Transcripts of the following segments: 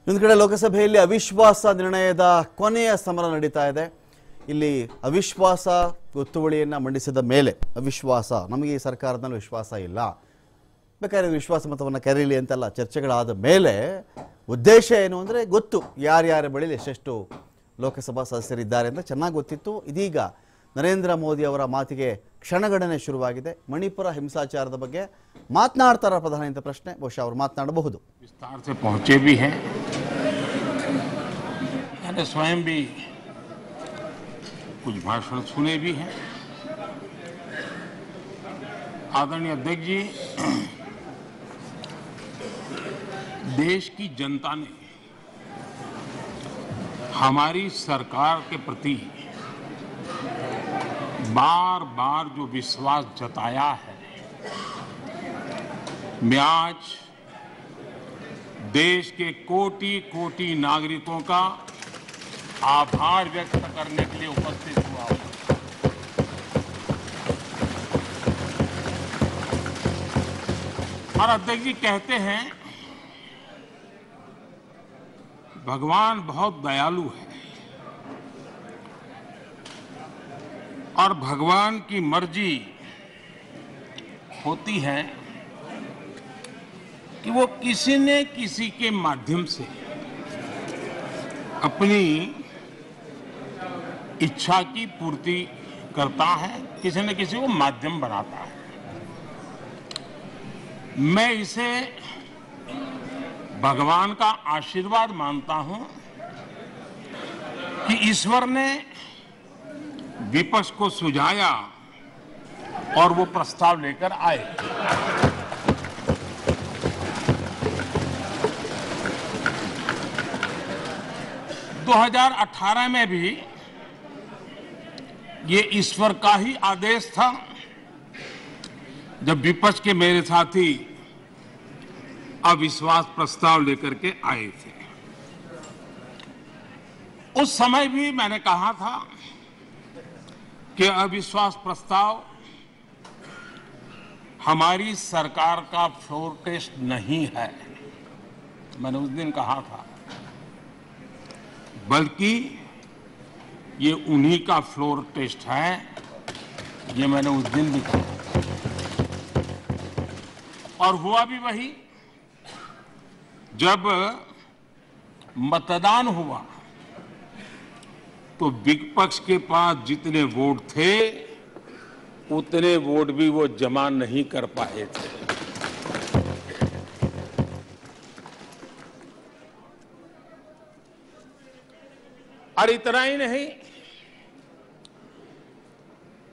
ಒಂದು ಕಡೆ ಲೋಕಸಭೆಯಲ್ಲಿ ಅವಿಶ್ವಾಸ ನಿರ್ಣಯದ ಕೊನೆಯ ಸಮರ ನಡೀತಾ ಇದೆ. ಇಲ್ಲಿ ಅವಿಶ್ವಾಸ ಗೊತ್ತುವಳಿಯನ್ನು ಮಂಡಿಸಿದ ಮೇಲೆ ಅವಿಶ್ವಾಸ ನಮಗೆ ಈ ಸರ್ಕಾರದ ಮೇಲೆ ವಿಶ್ವಾಸ ಇಲ್ಲ, ಬೇಕಾದ್ರೆ ವಿಶ್ವಾಸ ಮತವನ್ನು ಕರೀಲಿ ಅಂತೆಲ್ಲ ಚರ್ಚೆಗಳಾದ ಮೇಲೆ ಉದ್ದೇಶ ಏನು ಅಂದರೆ ಗೊತ್ತು ಯಾರ್ಯಾರ ಬಳಿ ಎಷ್ಟೆಷ್ಟು ಲೋಕಸಭಾ ಸದಸ್ಯರಿದ್ದಾರೆ ಅಂತ ಚೆನ್ನಾಗಿ ಗೊತ್ತಿತ್ತು. ಇದೀಗ ನರೇಂದ್ರ ಮೋದಿ ಅವರ ಮಾತಿಗೆ ಕ್ಷಣಗಣನೆ ಶುರುವಾಗಿದೆ. ಮಣಿಪುರ ಹಿಂಸಾಚಾರದ ಬಗ್ಗೆ ಮಾತನಾಡ್ತಾರ ಪ್ರಧಾನಿ ಅಂತ ಪ್ರಶ್ನೆ ಬಹುಶಃ ಅವರು ಮಾತನಾಡಬಹುದು. विस्तार से पहुंचे भी हैं, मैंने स्वयं भी कुछ भाषण सुने भी हैं. आदरणीय अध्यक्ष जी, देश की जनता ने हमारी सरकार के प्रति बार बार जो विश्वास जताया है, मैं आज देश के कोटि कोटि नागरिकों का आभार व्यक्त करने के लिए उपस्थित हुआ हूं. और अध्यक्ष जी कहते हैं भगवान बहुत दयालु है और भगवान की मर्जी होती है कि वो किसी न किसी के माध्यम से अपनी इच्छा की पूर्ति करता है, किसी न किसी को माध्यम बनाता है. मैं इसे भगवान का आशीर्वाद मानता हूं कि ईश्वर ने विपक्ष को सुझाया और वो प्रस्ताव लेकर आए. तो 2018 में भी ये ईश्वर का ही आदेश था जब विपक्ष के मेरे साथी अविश्वास प्रस्ताव लेकर के आए थे. उस समय भी मैंने कहा था कि अविश्वास प्रस्ताव हमारी सरकार का फ्लोर टेस्ट नहीं है. मैंने उस दिन कहा था, बल्कि ये उन्हीं का फ्लोर टेस्ट है. ये मैंने उस दिन भी कहा और हुआ भी वही. जब मतदान हुआ तो विपक्ष के पास जितने वोट थे उतने वोट भी वो जमा नहीं कर पाए थे. और इतना ही नहीं,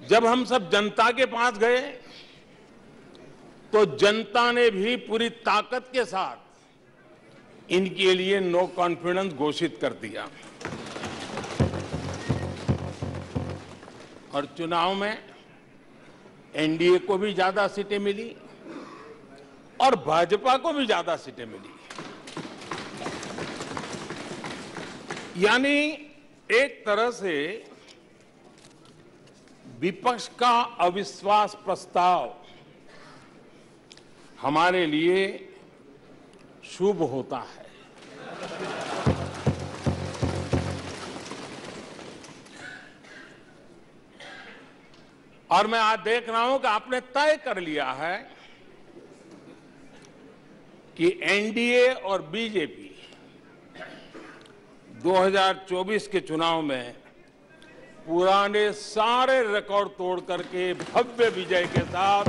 जब हम सब जनता के पास गए तो जनता ने भी पूरी ताकत के साथ इनके लिए नो कॉन्फिडेंस घोषित कर दिया. और चुनाव में एनडीए को भी ज्यादा सीटें मिली और भाजपा को भी ज्यादा सीटें मिली. यानी एक तरह से विपक्ष का अविश्वास प्रस्ताव हमारे लिए शुभ होता है. और मैं आज देख रहा हूं कि आपने तय कर लिया है कि एनडीए और बीजेपी 2024 के चुनाव में पुराने सारे रिकॉर्ड तोड़ करके भव्य विजय के साथ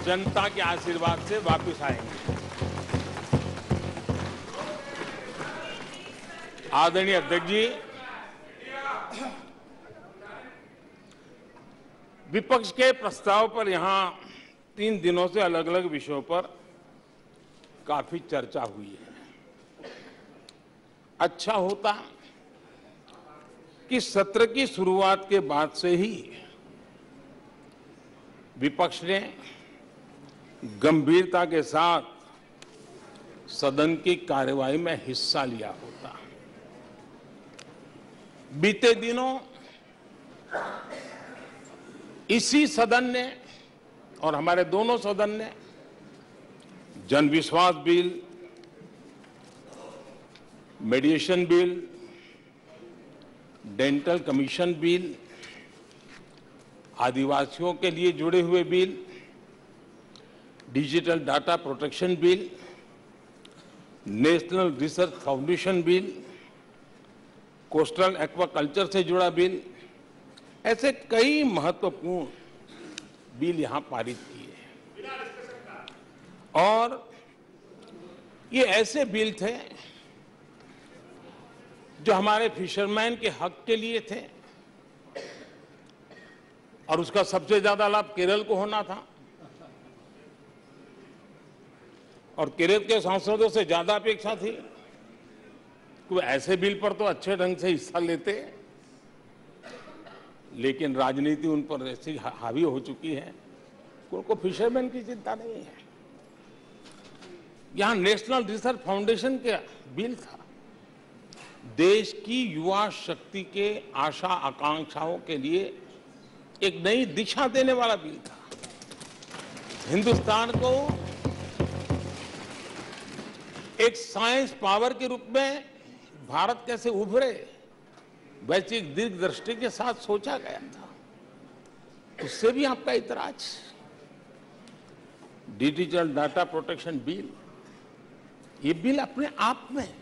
जनता के आशीर्वाद से वापस आएंगे. आदरणीय अध्यक्ष जी, विपक्ष के प्रस्ताव पर यहां 3 दिनों से अलग अलग विषयों पर काफी चर्चा हुई है. अच्छा होता कि सत्र की शुरुआत के बाद से ही विपक्ष ने गंभीरता के साथ सदन की कार्यवाही में हिस्सा लिया होता. बीते दिनों इसी सदन ने और हमारे दोनों सदन ने जनविश्वास bill, mediation bill, dental commission bill, आदिवासियों के लिए जुड़े हुए bill, digital data protection bill, national research foundation bill, coastal aquaculture से जुड़ा बिल, ऐसे कई महत्वपूर्ण बिल यहां पारित किए। और ये ऐसे बिल थे जो हमारे फिशरमैन के हक के लिए थे, और उसका सबसे ज्यादा लाभ केरल को होना था, और केरल के सांसदों से ज्यादा अपेक्षा थी कि वो ऐसे बिल पर तो अच्छे ढंग से हिस्सा लेते, लेकिन राजनीति उन पर ऐसी हावी हो चुकी है कि उनको फिशरमैन की चिंता नहीं है। यहां नेशनल रिसर्च फाउंडेशन का बिल था, देश की युवा शक्ति के आशा आकांक्षाओं के लिए एक नई दिशा देने वाला बिल था। हिंदुस्तान को एक साइंस पावर के रूप में भारत कैसे उभरे, वैश्विक दीर्घदृष्टि के साथ सोचा गया था। उससे भी आपका इतराज। डिजिटल डाटा प्रोटेक्शन बिल, ये बिल अपने आप में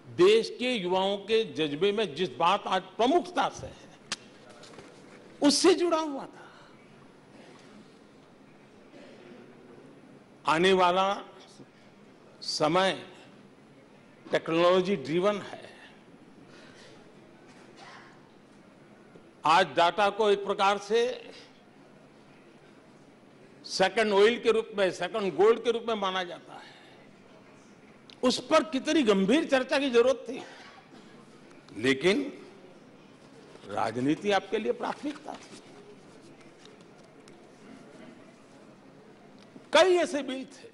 देश के युवाओं के जज्बे में जिस बात आज प्रमुखता से है, उससे जुड़ा हुआ था। आने वाला समय टेक्नोलॉजी ड्रिवन है। आज डाटा को एक प्रकार से सेकंड ऑयल के रूप में, सेकंड गोल्ड के रूप में माना जाता है। उस पर कितनी गंभीर चर्चा की जरूरत थी, लेकिन राजनीति आपके लिए प्राथमिकता थी। कई ऐसे बिल थे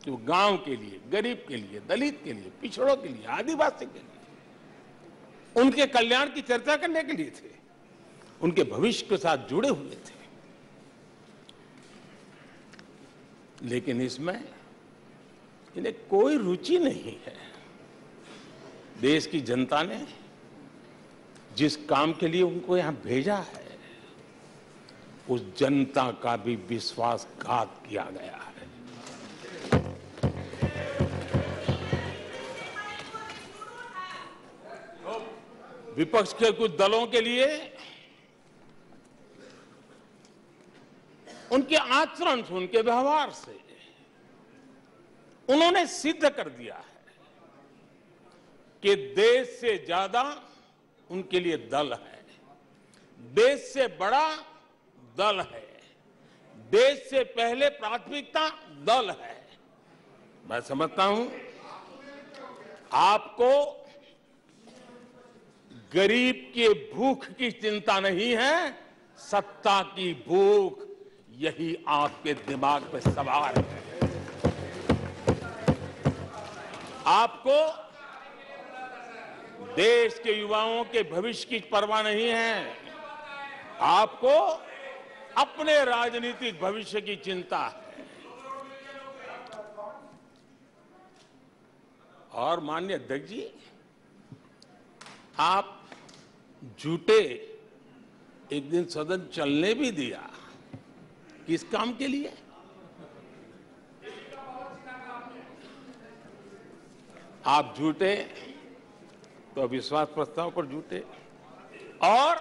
जो गांव के लिए, गरीब के लिए, दलित के लिए, पिछड़ों के लिए, आदिवासी के लिए, उनके कल्याण की चर्चा करने के लिए थे, उनके भविष्य के साथ जुड़े हुए थे। लेकिन इसमें इन्हें कोई रुचि नहीं है। देश की जनता ने जिस काम के लिए उनको यहां भेजा है, उस जनता का भी विश्वासघात किया गया है। विपक्ष के कुछ दलों के लिए उनके आचरण से, उनके व्यवहार से उन्होंने सिद्ध कर दिया है कि देश से ज्यादा उनके लिए दल है, देश से बड़ा दल है, देश से पहले प्राथमिकता दल है। मैं समझता हूं आपको गरीब के भूख की चिंता नहीं है, सत्ता की भूख, यही आपके दिमाग पे सवार है। आपको देश के युवाओं के भविष्य की परवाह नहीं है, आपको अपने राजनीतिक भविष्य की चिंता है। और माननीय अध्यक्ष जी, आप झूठे एक दिन सदन चलने भी दिया, किस काम के लिए? आप झूठे तो विश्वास प्रस्ताव पर झूठे, और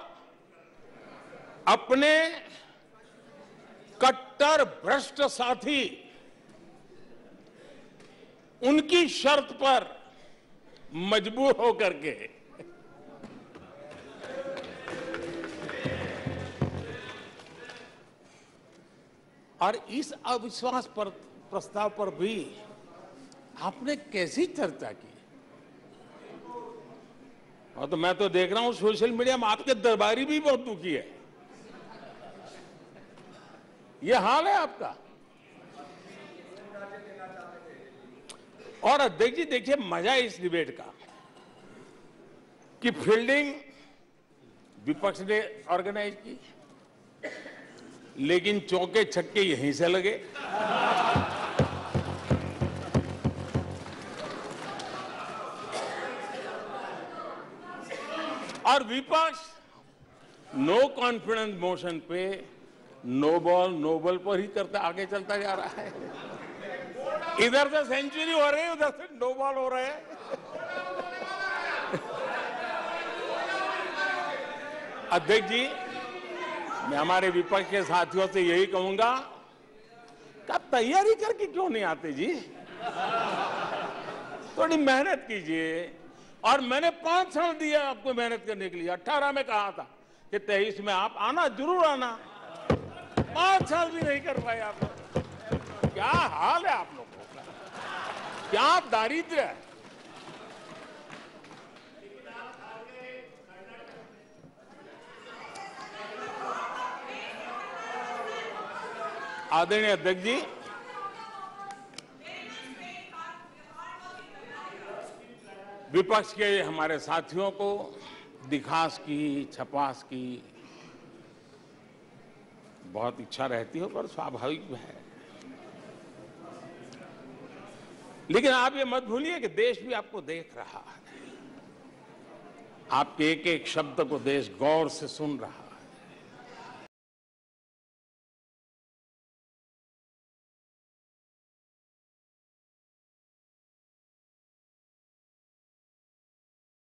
अपने कट्टर भ्रष्ट साथी उनकी शर्त पर मजबूर होकर के और इस अविश्वास पर प्रस्ताव पर भी आपने कैसी चर्चा की? और तो मैं तो देख रहा हूं सोशल मीडिया में आपके दरबारी भी बहुत दुखी है। ये हाल है आपका। और अध्यक्ष जी देखिए, मजा इस डिबेट का कि फील्डिंग विपक्ष ने ऑर्गेनाइज की, लेकिन चौके छक्के यहीं से लगे। और विपक्ष नो कॉन्फिडेंस मोशन पे नो बॉल नो बॉल पर ही करता आगे चलता जा रहा है। इधर से सेंचुरी हो रही है, उधर से नो बॉल हो रहे हैं। अध्यक्ष जी, मैं हमारे विपक्ष के साथियों से यही कहूंगा कि आप तैयारी करके क्यों नहीं आते जी? थोड़ी मेहनत कीजिए। और मैंने 5 साल दिया आपको मेहनत करने के लिए। 18 में कहा था कि 23 में आप आना, जरूर आना। 5 साल भी नहीं कर पाए आप। क्या हाल है आप लोगों का, क्या दारिद्र्य है। आदरणीय अध्यक्ष जी, विपक्ष के हमारे साथियों को दिखास की, छपास की बहुत इच्छा रहती है, पर स्वाभाविक है। लेकिन आप ये मत भूलिए कि देश भी आपको देख रहा है। आपके एक एक शब्द को देश गौर से सुन रहा है।